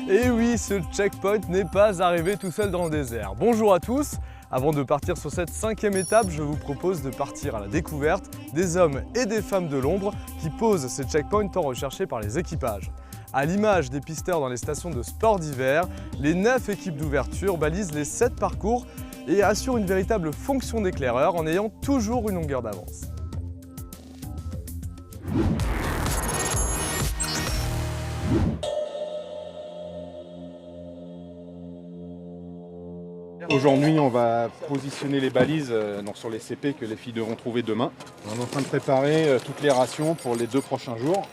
Et oui, ce checkpoint n'est pas arrivé tout seul dans le désert. Bonjour à tous. Avant de partir sur cette 5e étape, je vous propose de partir à la découverte des hommes et des femmes de l'ombre qui posent ces checkpoints tant recherchés par les équipages. À l'image des pisteurs dans les stations de sport d'hiver, les 9 équipes d'ouverture balisent les 7 parcours et assurent une véritable fonction d'éclaireur en ayant toujours une longueur d'avance. Aujourd'hui, on va positionner les balises sur les CP que les filles devront trouver demain. On est en train de préparer toutes les rations pour les 2 prochains jours,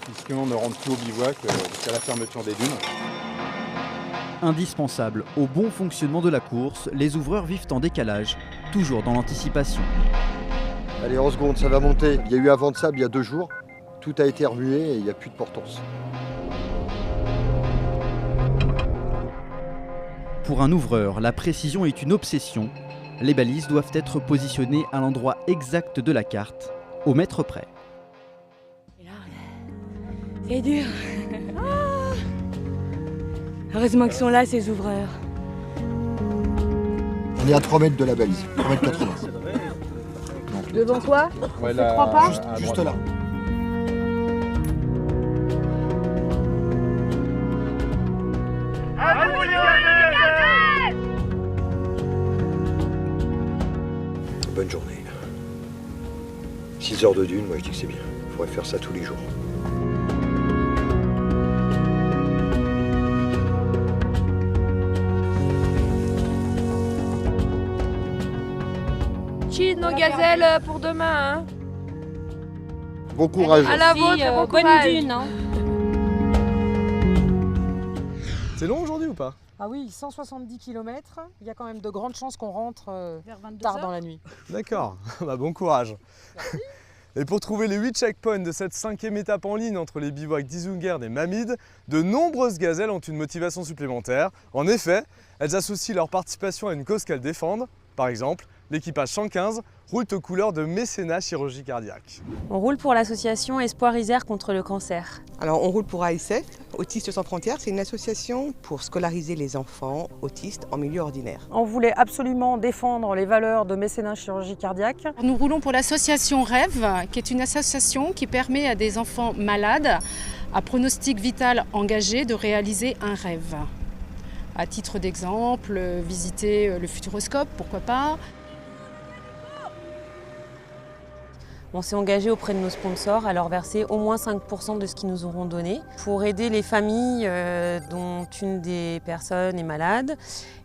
puisqu'on ne rentre plus au bivouac jusqu'à la fermeture des dunes. Indispensable au bon fonctionnement de la course, les ouvreurs vivent en décalage, toujours dans l'anticipation. Allez, en seconde, ça va monter. Il y a eu un vent de sable il y a 2 jours. Tout a été remué et il n'y a plus de portance. Pour un ouvreur, la précision est une obsession. Les balises doivent être positionnées à l'endroit exact de la carte, au mètre près. Et là, c'est dur. Heureusement qu'ils sont là, ces ouvreurs. On est à 3 mètres de la balise, 3 mètres 80. Devant toi, Ouais, c'est 3 pas. Juste là. Bonne journée. 6 heures de dune, moi je dis que c'est bien. Il faudrait faire ça tous les jours. Cheese nos gazelles pour demain. Hein. Bon courage. À la vôtre, bon bonne courage. dune. Hein. C'est long aujourd'hui ou pas? Ah oui, 170 km, il y a quand même de grandes chances qu'on rentre tard dans la nuit. D'accord, bon courage. Et pour trouver les 8 checkpoints de cette 5e étape en ligne entre les bivouacs d'Isungerd et Mamid, de nombreuses gazelles ont une motivation supplémentaire. En effet, elles associent leur participation à une cause qu'elles défendent. Par exemple, l'équipage 115 roule aux couleurs de Mécénat Chirurgie Cardiaque. On roule pour l'association Espoir Isère contre le cancer. Alors on roule pour ASF, Autistes sans frontières, c'est une association pour scolariser les enfants autistes en milieu ordinaire. On voulait absolument défendre les valeurs de Mécénat Chirurgie Cardiaque. Nous roulons pour l'association Rêve, qui est une association qui permet à des enfants malades, à pronostic vital engagé, de réaliser un rêve. À titre d'exemple, visiter le Futuroscope, pourquoi pas. On s'est engagé auprès de nos sponsors à leur verser au moins 5% de ce qu'ils nous auront donné pour aider les familles dont une des personnes est malade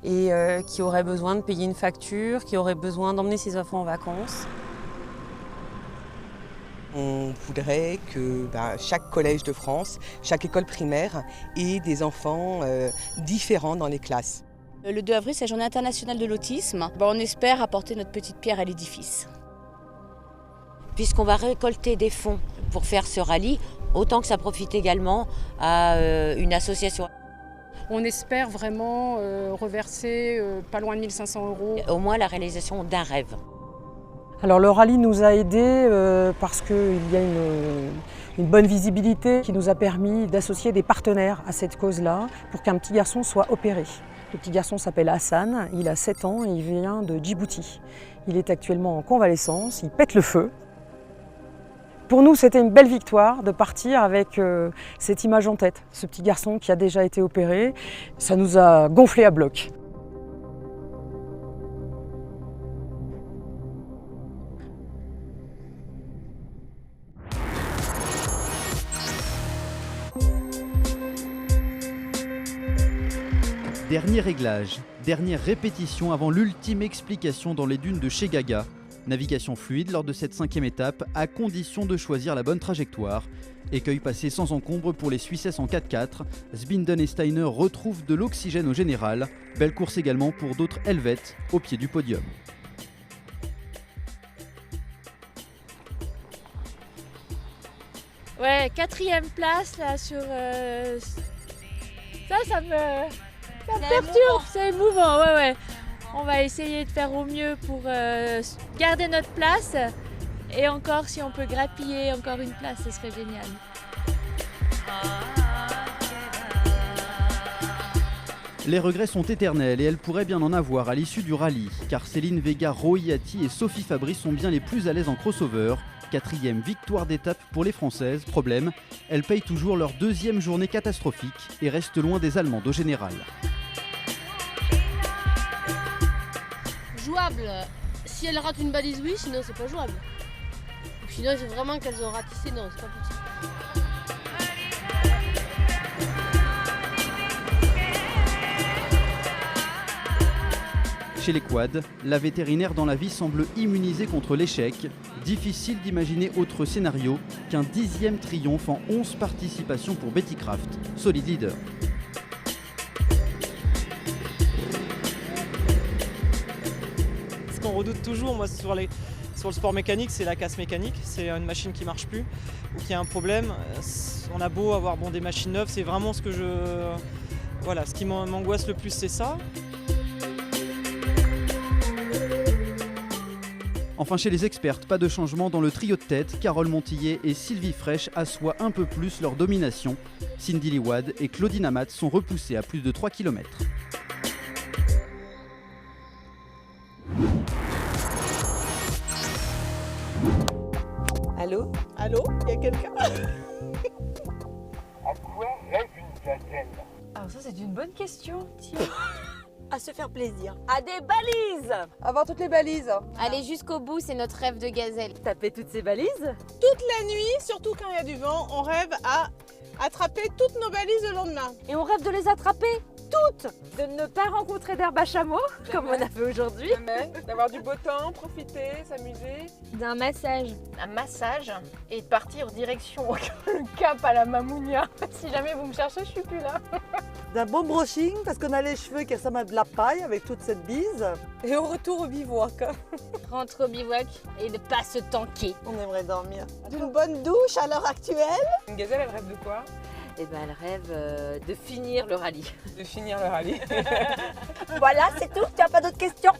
et qui auraient besoin de payer une facture, qui auraient besoin d'emmener ses enfants en vacances. On voudrait que chaque collège de France, chaque école primaire ait des enfants différents dans les classes. Le 2 avril, c'est la journée internationale de l'autisme. On espère apporter notre petite pierre à l'édifice. Puisqu'on va récolter des fonds pour faire ce rallye, autant que ça profite également à une association. On espère vraiment reverser pas loin de 1 500 €. Au moins la réalisation d'un rêve. Alors le rallye nous a aidés parce qu'il y a une bonne visibilité qui nous a permis d'associer des partenaires à cette cause-là pour qu'un petit garçon soit opéré. Le petit garçon s'appelle Hassan, il a 7 ans et il vient de Djibouti. Il est actuellement en convalescence, il pète le feu. Pour nous, c'était une belle victoire de partir avec cette image en tête. Ce petit garçon qui a déjà été opéré, ça nous a gonflé à bloc. Dernier réglage, dernière répétition avant l'ultime explication dans les dunes de Chegaga. Navigation fluide lors de cette 5e étape, à condition de choisir la bonne trajectoire. Écueil passé sans encombre pour les Suissesses en 4x4. Sbinden et Steiner retrouvent de l'oxygène au général. Belle course également pour d'autres Helvètes au pied du podium. Ouais, 4e place là sur... Ça me perturbe, c'est émouvant, ouais. On va essayer de faire au mieux pour garder notre place. Et encore, si on peut grappiller encore une place, ce serait génial. Les regrets sont éternels et elle pourrait bien en avoir à l'issue du rallye, car Céline Vega, Rohiati et Sophie Fabry sont bien les plus à l'aise en crossover. 4e victoire d'étape pour les Françaises. Problème, elles payent toujours leur 2e journée catastrophique et restent loin des Allemandes au général. Jouable, si elles ratent une balise, oui, sinon c'est pas jouable. Sinon, c'est vraiment qu'elles ont ratissé, non, c'est pas possible. Chez les quads, la vétérinaire dans la vie semble immunisée contre l'échec. Difficile d'imaginer autre scénario qu'un 10e triomphe en 11 participations pour Betty Kraft, solide leader. Ce qu'on redoute toujours, moi, sur le sport mécanique, c'est la casse mécanique. C'est une machine qui ne marche plus ou qui a un problème. On a beau avoir des machines neuves, c'est vraiment ce qui m'angoisse le plus, c'est ça. Enfin, chez les expertes, pas de changement dans le trio de tête. Carole Montillet et Sylvie Fraîche assoient un peu plus leur domination. Cindy Liwad et Claudine Amat sont repoussées à plus de 3 km. Allô ? Allô ? Il y a quelqu'un ? À quoi rêve une gazelle? Alors ça c'est une bonne question. À se faire plaisir. À des balises. Avoir toutes les balises. Aller jusqu'au bout, c'est notre rêve de gazelle. Taper toutes ces balises. Toute la nuit, surtout quand il y a du vent, on rêve à attraper toutes nos balises le lendemain. Et on rêve de les attraper toutes. De ne pas rencontrer d'herbe à chameau, comme on a fait aujourd'hui. D'avoir du beau temps, profiter, s'amuser. D'un massage. Un massage et de partir direction le cap à la Mamounia. Si jamais vous me cherchez, je suis plus là. D'un bon brushing parce qu'on a les cheveux qui ressemblent à de la paille avec toute cette bise. Et au retour au bivouac. Rentre au bivouac et ne pas se tanker. On aimerait dormir. D'une bonne douche à l'heure actuelle. Une gazelle, elle rêve de quoi ? Eh ben, elle rêve de finir le rallye. De finir le rallye. Voilà, c'est tout. Tu n'as pas d'autres questions ?